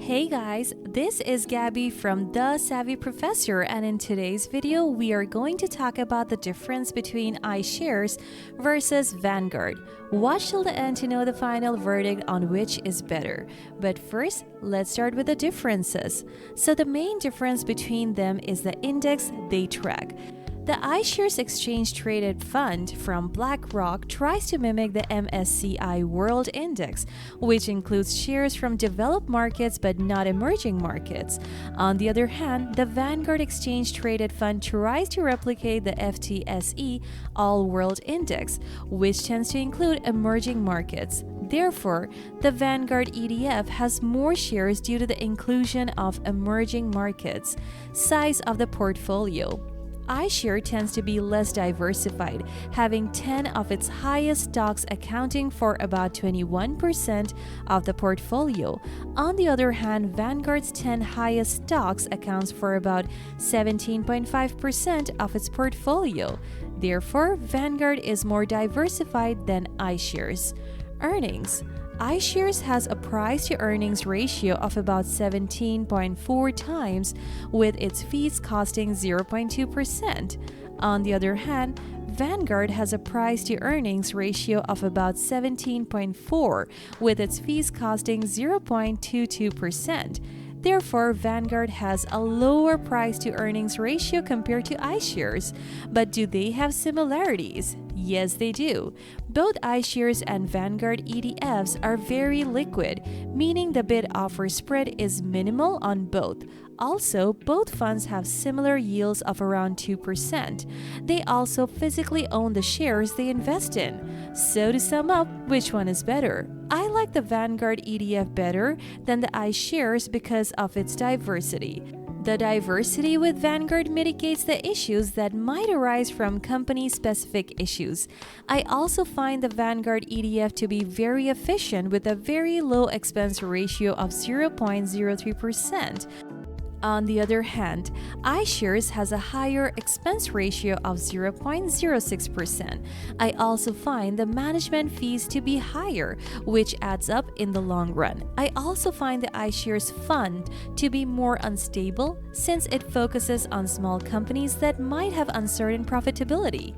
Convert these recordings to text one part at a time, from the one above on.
Hey guys, this is Gabby from The Savvy Professor, and in today's video we are going to talk about the difference between iShares versus Vanguard. Watch till the end to know the final verdict on which is better. But first, let's start with the differences. So the main difference between them is the index they track. The iShares exchange-traded fund from Blackrock tries to mimic the MSCI World Index, which includes shares from developed markets but not emerging markets. On the other hand, the Vanguard exchange-traded fund tries to replicate the FTSE All-World Index, which tends to include emerging markets. Therefore, the Vanguard ETF has more shares due to the inclusion of emerging markets. Size of the portfolio. iShares tends to be less diversified, having 10 of its highest stocks accounting for about 21% of the portfolio. On the other hand, Vanguard's 10 highest stocks accounts for about 17.5% of its portfolio. Therefore, Vanguard is more diversified than iShares. Earnings. iShares has a price-to-earnings ratio of about 17.4 times, with its fees costing 0.2%. On the other hand, Vanguard has a price-to-earnings ratio of about 17.4, with its fees costing 0.22%. Therefore, Vanguard has a lower price-to-earnings ratio compared to iShares. But do they have similarities? Yes, they do. Both iShares and Vanguard ETFs are very liquid, meaning the bid-offer spread is minimal on both. Also, both funds have similar yields of around 2%. They also physically own the shares they invest in. So to sum up, which one is better? I like the Vanguard ETF better than the iShares because of its diversity. The diversity with Vanguard mitigates the issues that might arise from company-specific issues. I also find the Vanguard ETF to be very efficient with a very low expense ratio of 0.03%. On the other hand, iShares has a higher expense ratio of 0.06%. I also find the management fees to be higher, which adds up in the long run. I also find the iShares fund to be more unstable since it focuses on small companies that might have uncertain profitability.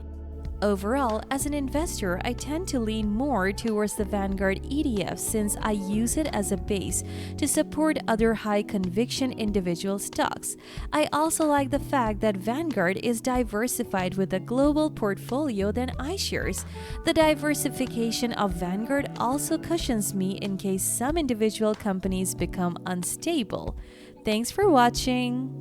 Overall, as an investor, I tend to lean more towards the Vanguard ETF since I use it as a base to support other high-conviction individual stocks. I also like the fact that Vanguard is diversified with a global portfolio than iShares. The diversification of Vanguard also cushions me in case some individual companies become unstable. Thanks for watching!